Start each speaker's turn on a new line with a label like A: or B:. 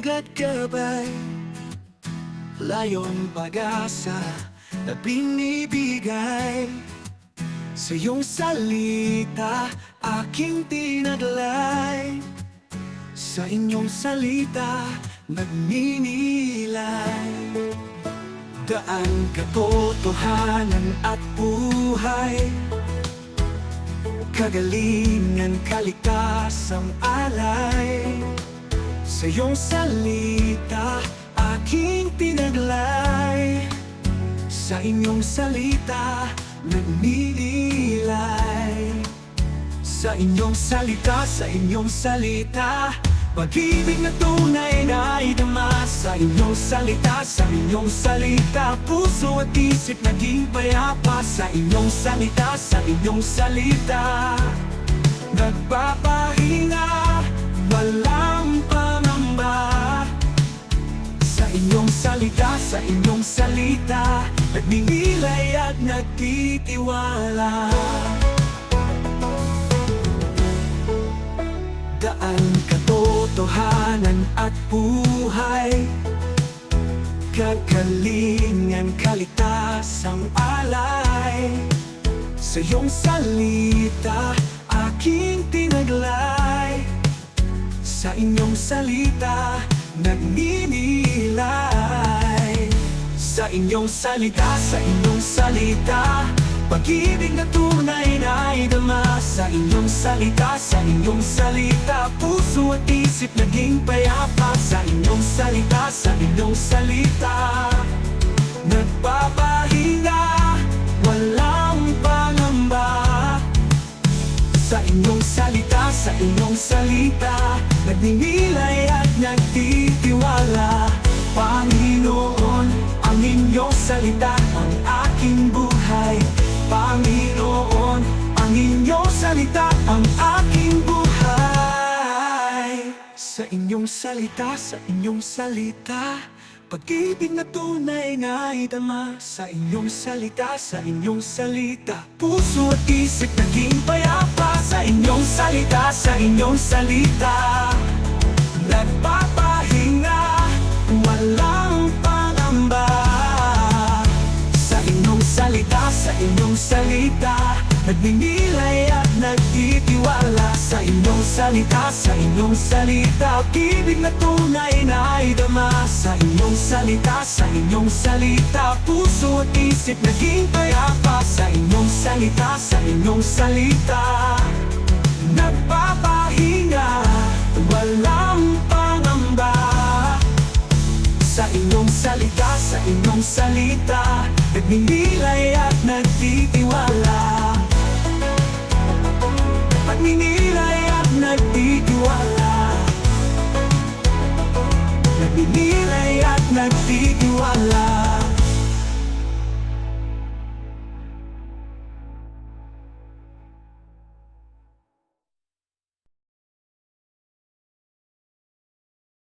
A: at gabay, layong pag-asa na binibigay. Sa iyong salita, aking tinaglay. Sa inyong salita, nagninilay. Daan, katotohanan at buhay, kagalingan, kaligtasang alay. Sa iyong salita, aking tinaglay. Sa inyong salita, nagninilay. Sa inyong salita, pag-ibig na tunay na idama. Sa inyong salita, puso at isip naging payapa. Sa inyong salita, nagpapahinga, walang pangamba. Sa inyong salita, nagninilay at nagtitiwala. Daan, katotohanan at buhay, kagalingan, kaligtasang alay. Sa iyong salita, aking tinaglay. Sa inyong salita, nagninilay. Sa inyong salita, pag-ibig na tunay na idama. Sa inyong salita, puso at isip naging payapa. Sa inyong salita, nagpapahinga, walang pangamba. Sa inyong salita, nagninilay at nagtitiwala. Panginoon, ang inyong salita, ang aking buhay. Panginoon, ang inyong salita, ang aking buhay. Sa inyong salita, pag-ibig na tunay na idama. Sa inyong salita, puso at isip naging payapa. Sa inyong salita, nagpapahinga, walang pangamba. Sa inyong salita, nagninilay at nagtitiwala. Sa inyong salita, pag-ibig na tunay na idama. Sa inyong salita, puso at isip naging payapa. Sa inyong salita, nagpapahinga, walang pangamba. Sa inyong salita, nagninilay at nagtitiwala.